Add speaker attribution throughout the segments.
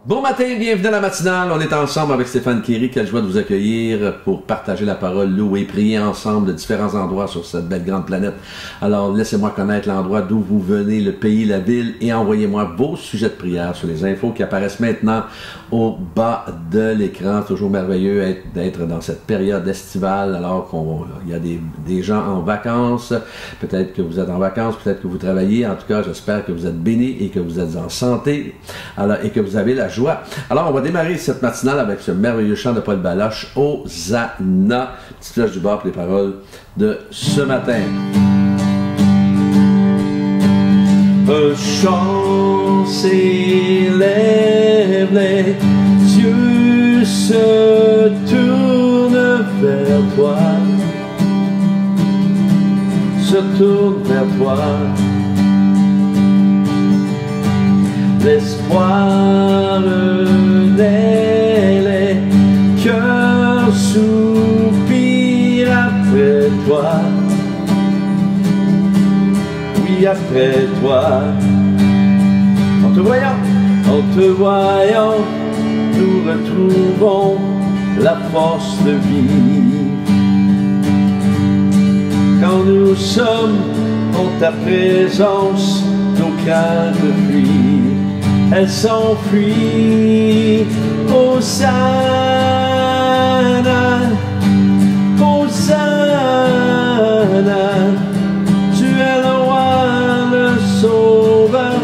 Speaker 1: Bon matin, bienvenue à la matinale. On est ensemble avec Stéphane Kéry. Quelle joie de vous accueillir pour partager la parole, louer, prier ensemble de différents endroits sur cette belle grande planète. Alors, laissez-moi connaître l'endroit d'où vous venez, le pays, la ville, et envoyez-moi vos sujets de prière sur les infos qui apparaissent maintenant au bas de l'écran. C'est toujours merveilleux d'être dans cette période estivale alors qu'il y a des gens en vacances. Peut-être que vous êtes en vacances, peut-être que vous travaillez. En tout cas, j'espère que vous êtes bénis et que vous êtes en santé alors, et que vous avez la joie. Alors, on va démarrer cette matinale avec ce merveilleux chant de Paul Baloche, Hosanna. Petite flèche du bas pour les paroles de ce matin. Un chant s'élève, les yeux se tournent vers toi, se tournent vers toi. L'espoir naît, les cœurs soupirent après toi. Oui, après toi. En te voyant, nous retrouvons la force de vie. Quand nous sommes en ta présence, nos craintes fuient. Elle s'enfuit. Hosanna, Hosanna, tu es le roi, le sauveur,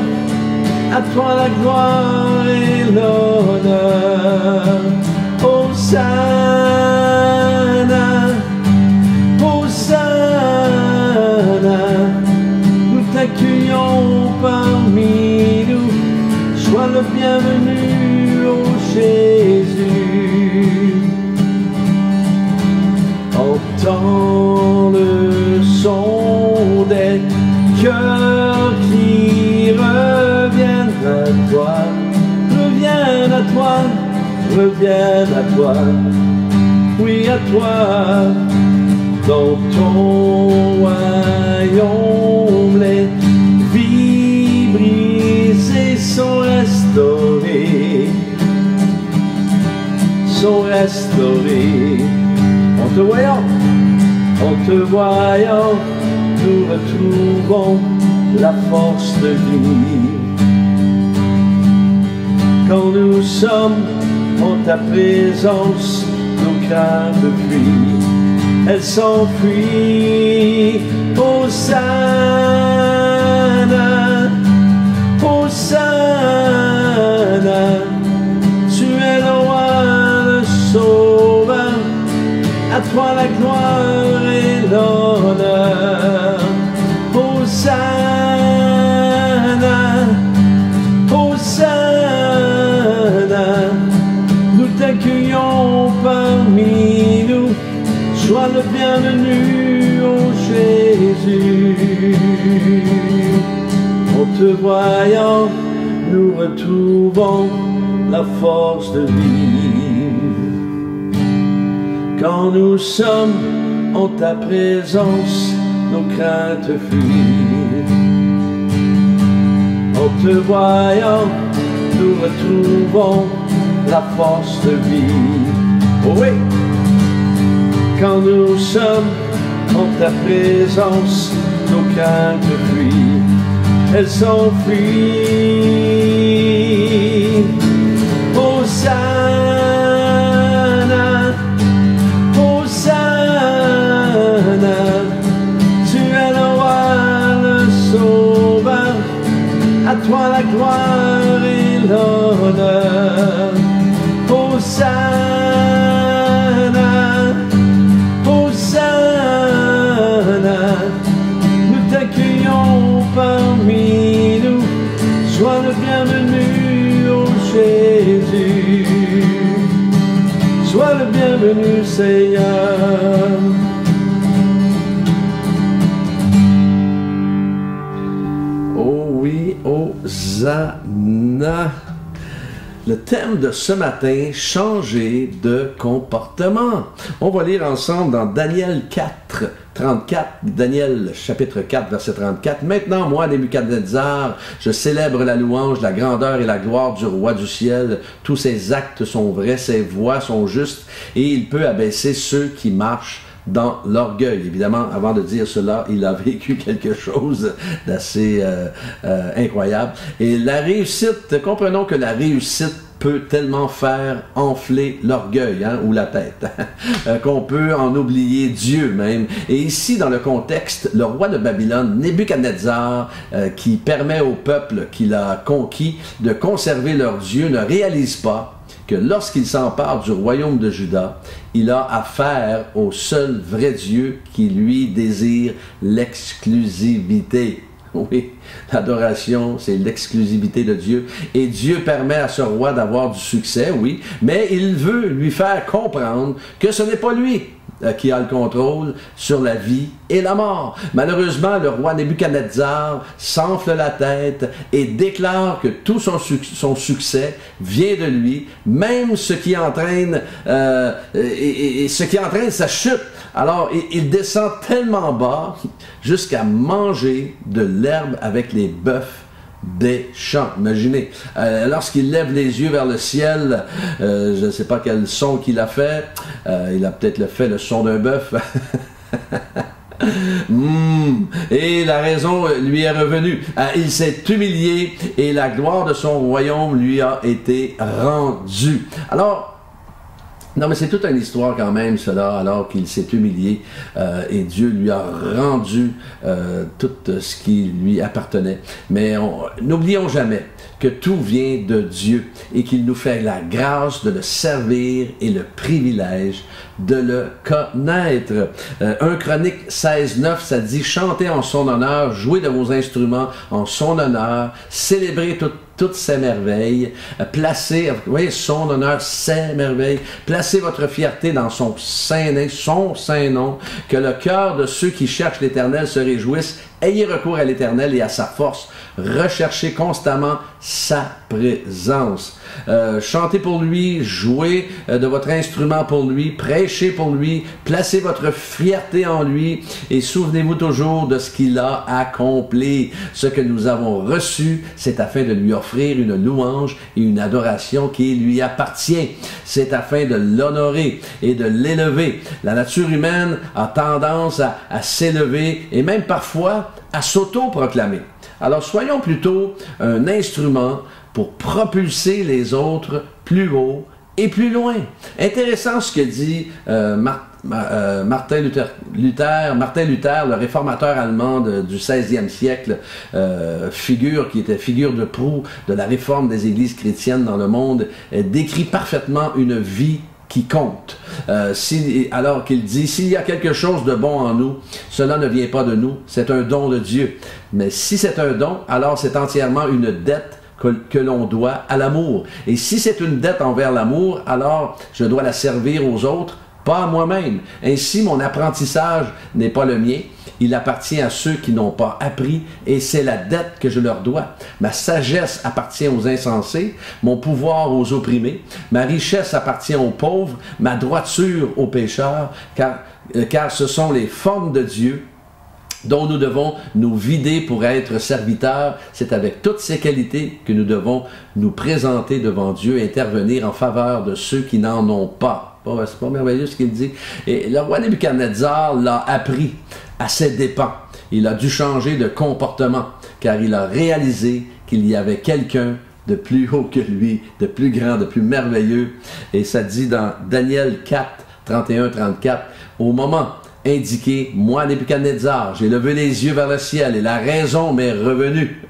Speaker 1: à toi la gloire et l'honneur. Hosanna, Hosanna, nous t'accueillons parmi nous. Sois le bienvenu, ô Jésus. Entends le son des cœurs qui reviennent à toi, reviennent à toi, reviennent à toi, oui à toi. Dans ton royaume, les vies brisées sont restaurées, sont restaurées. En te voyant, nous retrouvons la force de vie. Quand nous sommes en ta présence, nos craintes fuient, elles s'enfuient. Hosanna, Hosanna, tu es le roi, le sauveur, à toi la gloire et l'honneur. Hosanna, Hosanna, nous t'accueillons parmi nous. Sois le bienvenu, ô Jésus. En te voyant, nous retrouvons la force de vivre. Quand nous sommes en ta présence, nos craintes fuient. En te voyant, nous retrouvons la force de vie. Oh oui! Quand nous sommes en ta présence, nos craintes fuient, elles s'enfuient. Hosanna, Hosanna, tu es le roi, le sauveur, à toi la gloire et l'honneur. Hosanna, Hosanna, nous t'accueillons parmi nous. Sois le bienvenu, ô Jésus. Sois le bienvenu, Seigneur. Oh oui, Hosanna. Le thème de ce matin, changer de comportement. On va lire ensemble dans Daniel 4, 34, Daniel chapitre 4, verset 34. Maintenant, moi, Nebuchadnezzar, je célèbre la louange, la grandeur et la gloire du roi du ciel. Tous ses actes sont vrais, ses voies sont justes, et il peut abaisser ceux qui marchent dans l'orgueil. Évidemment, avant de dire cela, il a vécu quelque chose d'assez incroyable. Et la réussite, comprenons que la réussite peut tellement faire enfler l'orgueil, hein, ou la tête, qu'on peut en oublier Dieu même. Et ici, dans le contexte, le roi de Babylone, Nebuchadnezzar, qui permet au peuple qu'il a conquis de conserver leur Dieu, ne réalise pas que lorsqu'il s'empare du royaume de Juda, il a affaire au seul vrai Dieu qui lui désire l'exclusivité. Oui, l'adoration, c'est l'exclusivité de Dieu. Et Dieu permet à ce roi d'avoir du succès, oui, mais il veut lui faire comprendre que ce n'est pas lui qui a le contrôle sur la vie et la mort. Malheureusement, le roi Nebuchadnezzar s'enfle la tête et déclare que tout son succès vient de lui, même ce qui entraîne, ce qui entraîne sa chute. Alors, il descend tellement bas jusqu'à manger de l'herbe avec les bœufs des champs. Imaginez, lorsqu'il lève les yeux vers le ciel, je ne sais pas quel son qu'il a fait, il a peut-être fait le son d'un bœuf. Et la raison lui est revenue. Il s'est humilié et la gloire de son royaume lui a été rendue. Alors, non, mais c'est toute une histoire quand même, cela, alors qu'il s'est humilié et Dieu lui a rendu tout ce qui lui appartenait. Mais n'oublions jamais que tout vient de Dieu et qu'il nous fait la grâce de le servir et le privilège de le connaître. 1 Chronique 16:9, ça dit « Chantez en son honneur, jouez de vos instruments en son honneur, célébrez toutes ses merveilles, placez, vous voyez, son honneur, ses merveilles, placez votre fierté dans son saint nom, que le cœur de ceux qui cherchent l'Éternel se réjouisse, ayez recours à l'Éternel et à sa force, recherchez constamment sa présence. Chantez pour lui, jouez de votre instrument pour lui, prêchez pour lui, placez votre fierté en lui et souvenez-vous toujours de ce qu'il a accompli. Ce que nous avons reçu, c'est afin de lui offrir une louange et une adoration qui lui appartient. C'est afin de l'honorer et de l'élever. La nature humaine a tendance à s'élever et même parfois à s'auto-proclamer. Alors soyons plutôt un instrument pour propulser les autres plus haut et plus loin. Intéressant ce que dit Martin Luther, le réformateur allemand du 16e siècle, qui était figure de proue de la réforme des églises chrétiennes dans le monde, décrit parfaitement une vie qui compte. Alors qu'il dit, s'il y a quelque chose de bon en nous, cela ne vient pas de nous, c'est un don de Dieu. Mais si c'est un don, alors c'est entièrement une dette que l'on doit à l'amour. Et si c'est une dette envers l'amour, alors je dois la servir aux autres, pas à moi-même. Ainsi, mon apprentissage n'est pas le mien, il appartient à ceux qui n'ont pas appris, et c'est la dette que je leur dois. Ma sagesse appartient aux insensés, mon pouvoir aux opprimés, ma richesse appartient aux pauvres, ma droiture aux pécheurs, car ce sont les formes de Dieu dont nous devons nous vider pour être serviteurs. C'est avec toutes ces qualités que nous devons nous présenter devant Dieu et intervenir en faveur de ceux qui n'en ont pas. C'est pas merveilleux ce qu'il dit. Et le roi Nebuchadnezzar l'a appris à ses dépens. Il a dû changer de comportement, car il a réalisé qu'il y avait quelqu'un de plus haut que lui, de plus grand, de plus merveilleux. Et ça dit dans Daniel 4, 31-34, au moment indiqué, moi, Nebuchadnezzar, j'ai levé les yeux vers le ciel et la raison m'est revenue.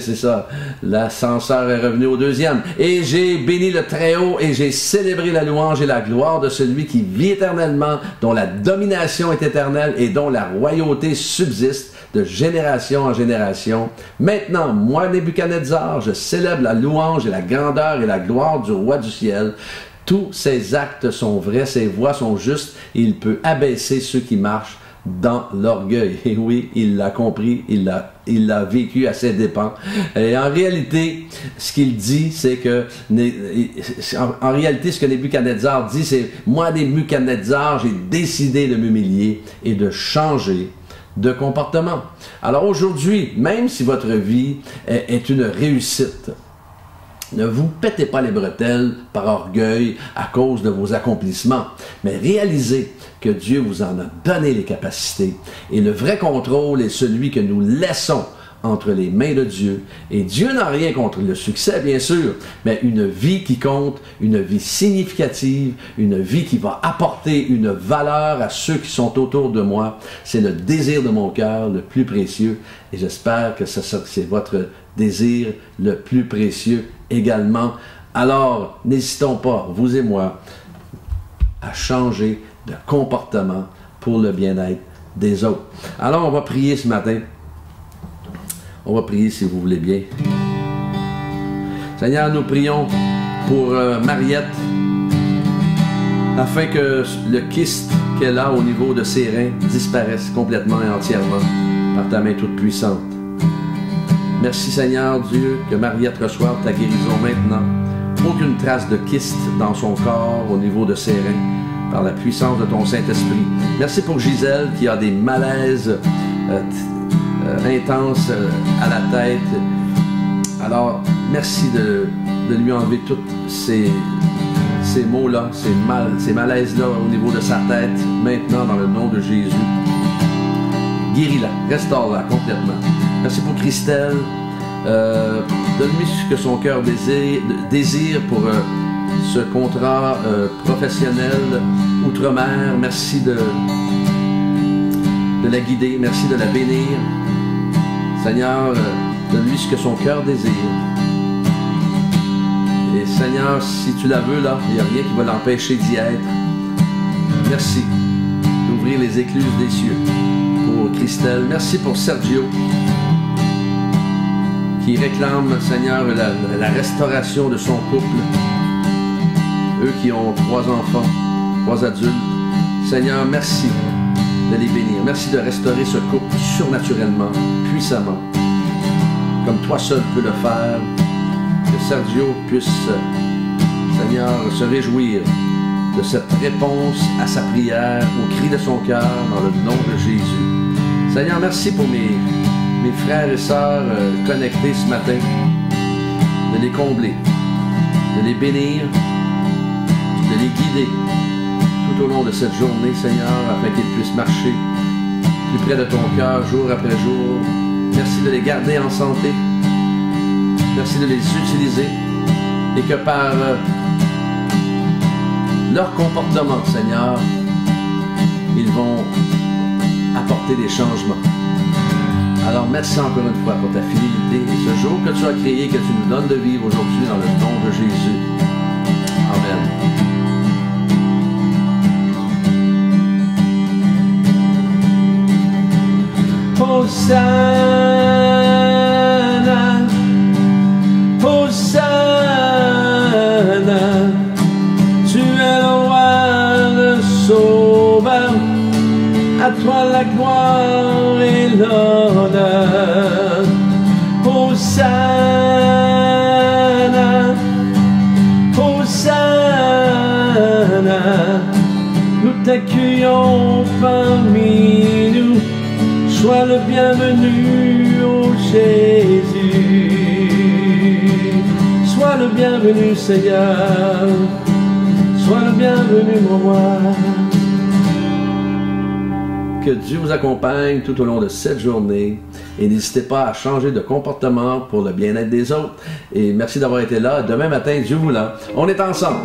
Speaker 1: C'est ça, l'ascenseur est revenu au deuxième. Et j'ai béni le Très-Haut et j'ai célébré la louange et la gloire de celui qui vit éternellement, dont la domination est éternelle et dont la royauté subsiste de génération en génération. Maintenant, moi, Nebuchadnezzar, je célèbre la louange et la grandeur et la gloire du roi du ciel. Tous ses actes sont vrais, ses voies sont justes, et il peut abaisser ceux qui marchent dans l'orgueil. Et oui, il l'a compris, il l'a vécu à ses dépens. Et en réalité, ce qu'il dit, c'est que, en réalité, ce que Nebuchadnezzar dit, c'est, moi, Nebuchadnezzar, j'ai décidé de m'humilier et de changer de comportement. Alors aujourd'hui, même si votre vie est une réussite, ne vous pétez pas les bretelles par orgueil à cause de vos accomplissements, mais réalisez que Dieu vous en a donné les capacités. Et le vrai contrôle est celui que nous laissons entre les mains de Dieu. Et Dieu n'a rien contre le succès, bien sûr, mais une vie qui compte, une vie significative, une vie qui va apporter une valeur à ceux qui sont autour de moi. C'est le désir de mon cœur le plus précieux. Et j'espère que c'est votre désir le plus précieux également. Alors, n'hésitons pas, vous et moi, à changer de comportement pour le bien-être des autres. Alors, on va prier ce matin. On va prier si vous voulez bien. Seigneur, nous prions pour Mariette, afin que le kyste qu'elle a au niveau de ses reins disparaisse complètement et entièrement par ta main toute puissante. Merci Seigneur Dieu, que Mariette reçoive ta guérison maintenant. Aucune trace de kyste dans son corps au niveau de ses reins, par la puissance de ton Saint-Esprit. Merci pour Gisèle qui a des malaises intenses à la tête. Alors, merci de lui enlever tous ces maux-là, ces malaises-là au niveau de sa tête, maintenant dans le nom de Jésus. Guéris-la, restaure-la complètement. Merci pour Christelle. Donne-lui ce que son cœur désire pour ce contrat professionnel outre-mer. Merci de la guider. Merci de la bénir. Seigneur, donne-lui ce que son cœur désire. Et Seigneur, si tu la veux là, il n'y a rien qui va l'empêcher d'y être. Merci d'ouvrir les écluses des cieux pour Christelle. Merci pour Sergio, qui réclame, Seigneur, la restauration de son couple. Eux qui ont 3 enfants, 3 adultes. Seigneur, merci de les bénir. Merci de restaurer ce couple surnaturellement, puissamment, comme toi seul peux le faire. Que Sergio puisse, Seigneur, se réjouir de cette réponse à sa prière, au cri de son cœur, dans le nom de Jésus. Seigneur, merci pour mes frères et sœurs connectés ce matin, de les combler, de les bénir, de les guider tout au long de cette journée, Seigneur, afin qu'ils puissent marcher plus près de ton cœur jour après jour. Merci de les garder en santé. Merci de les utiliser et que par leur comportement, Seigneur, ils vont apporter des changements. Alors merci encore une fois pour ta fidélité et ce jour que tu as créé, que tu nous donnes de vivre aujourd'hui dans le nom de Jésus. Amen. Hosanna, Hosanna, tu es le roi, le sauveur, à toi la gloire et l'honneur. Hosanna, Hosanna, nous t'accueillons parmi nous. Sois le bienvenu, ô Jésus. Sois le bienvenu, Seigneur. Sois le bienvenu, mon roi. Que Dieu vous accompagne tout au long de cette journée. Et n'hésitez pas à changer de comportement pour le bien-être des autres. Et merci d'avoir été là. Demain matin, Dieu voulant, on est ensemble.